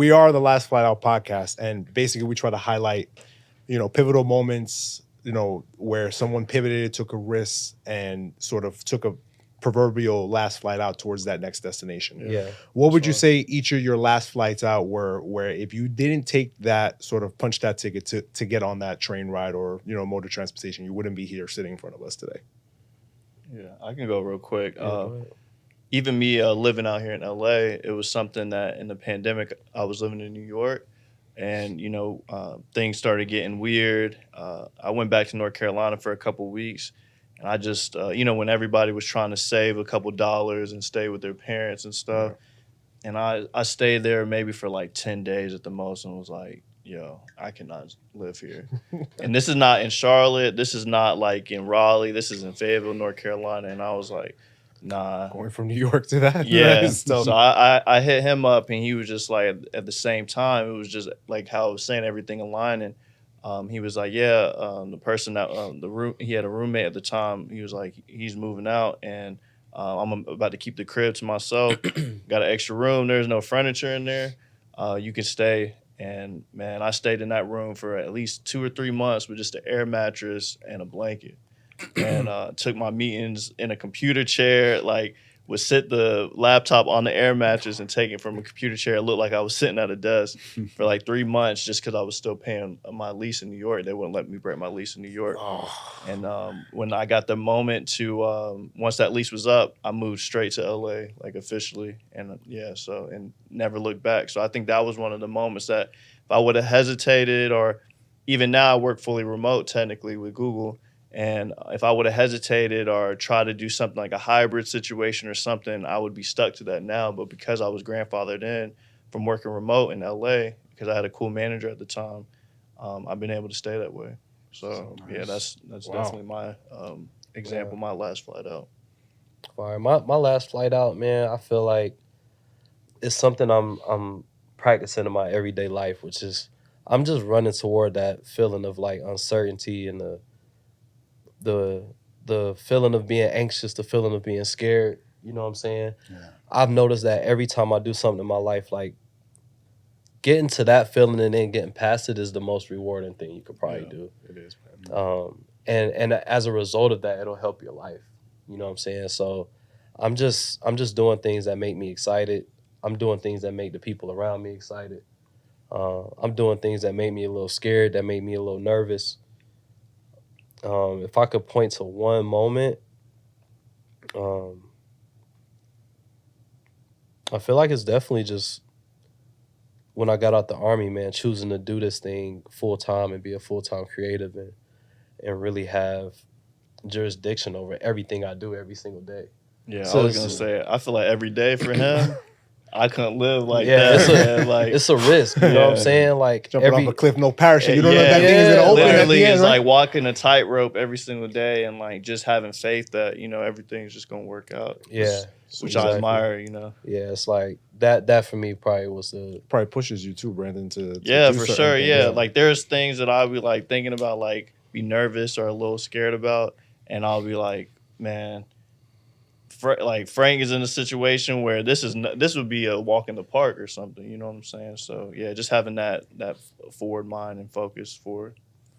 we are the Last Flight Out podcast, and basically we try to highlight, pivotal moments, where someone pivoted, took a risk, and sort of took a proverbial last flight out towards that next destination. Yeah. What would you say each of your last flights out were, where if you didn't take that sort of punch that ticket to get on that train ride or, mode of transportation, you wouldn't be here sitting in front of us today? Yeah, I can go real quick. Yeah, Even me living out here in LA, it was something that in the pandemic, I was living in New York, and, things started getting weird. I went back to North Carolina for a couple weeks. And I just, when everybody was trying to save a couple dollars and stay with their parents and stuff, and I stayed there maybe for like 10 days at the most and was like, yo, I cannot live here. And this is not in Charlotte. This is not like in Raleigh. This is in Fayetteville, North Carolina. And I was like, nah. Going from New York to that? Yeah. So I hit him up, and he was just like, at the same time, it was just like how I was saying, everything aligning. He was like, the person that he had a roommate at the time. He was like, he's moving out, and I'm about to keep the crib to myself. Got an extra room. There's no furniture in there. You can stay. And man, I stayed in that room for at least 2 or 3 months with just an air mattress and a blanket, and took my meetings in a computer chair. Like, would sit the laptop on the air mattress and take it from a computer chair. It looked like I was sitting at a desk for like 3 months just because I was still paying my lease in New York. They wouldn't let me break my lease in New York. And when I got the moment to, once that lease was up, I moved straight to LA, like officially. And and never looked back. So I think that was one of the moments that if I would have hesitated, or even now I work fully remote technically with Google. And if I would have hesitated or tried to do something like a hybrid situation or something, I would be stuck to that now. But because I was grandfathered in from working remote in LA, because I had a cool manager at the time, I've been able to stay that way. So nice. Yeah, that's definitely my example, my last flight out. All right, my last flight out, man, I feel like it's something I'm practicing in my everyday life, which is I'm just running toward that feeling of like uncertainty and the feeling of being anxious, the feeling of being scared. You know what I'm saying? Yeah. I've noticed that every time I do something in my life, like getting to that feeling and then getting past it is the most rewarding thing you could probably do. It is, man. And as a result of that, it'll help your life. You know what I'm saying? So I'm just doing things that make me excited. I'm doing things that make the people around me excited. I'm doing things that make me a little scared, that make me a little nervous. If I could point to one moment, I feel like it's definitely just when I got out the Army, man, choosing to do this thing full time and be a full-time creative and really have jurisdiction over everything I do every single day. Yeah, so I was going to say, I feel like every day for him, I couldn't live like that. It's a risk. You know what I'm saying? Like jumping off a cliff, no parachute. You don't know if that thing is gonna open. Literally, it's like walking a tightrope every single day, and like just having faith that everything's just gonna work out. Yeah, which I admire. Yeah, it's like that for me probably was probably pushes you too, Brandon. To for sure. Yeah, like there's things that I'll be like thinking about, like be nervous or a little scared about, and I'll be like, man. Like Frank is in a situation where this would be a walk in the park or something, you know what I'm saying? So yeah, just having that forward mind and focus forward.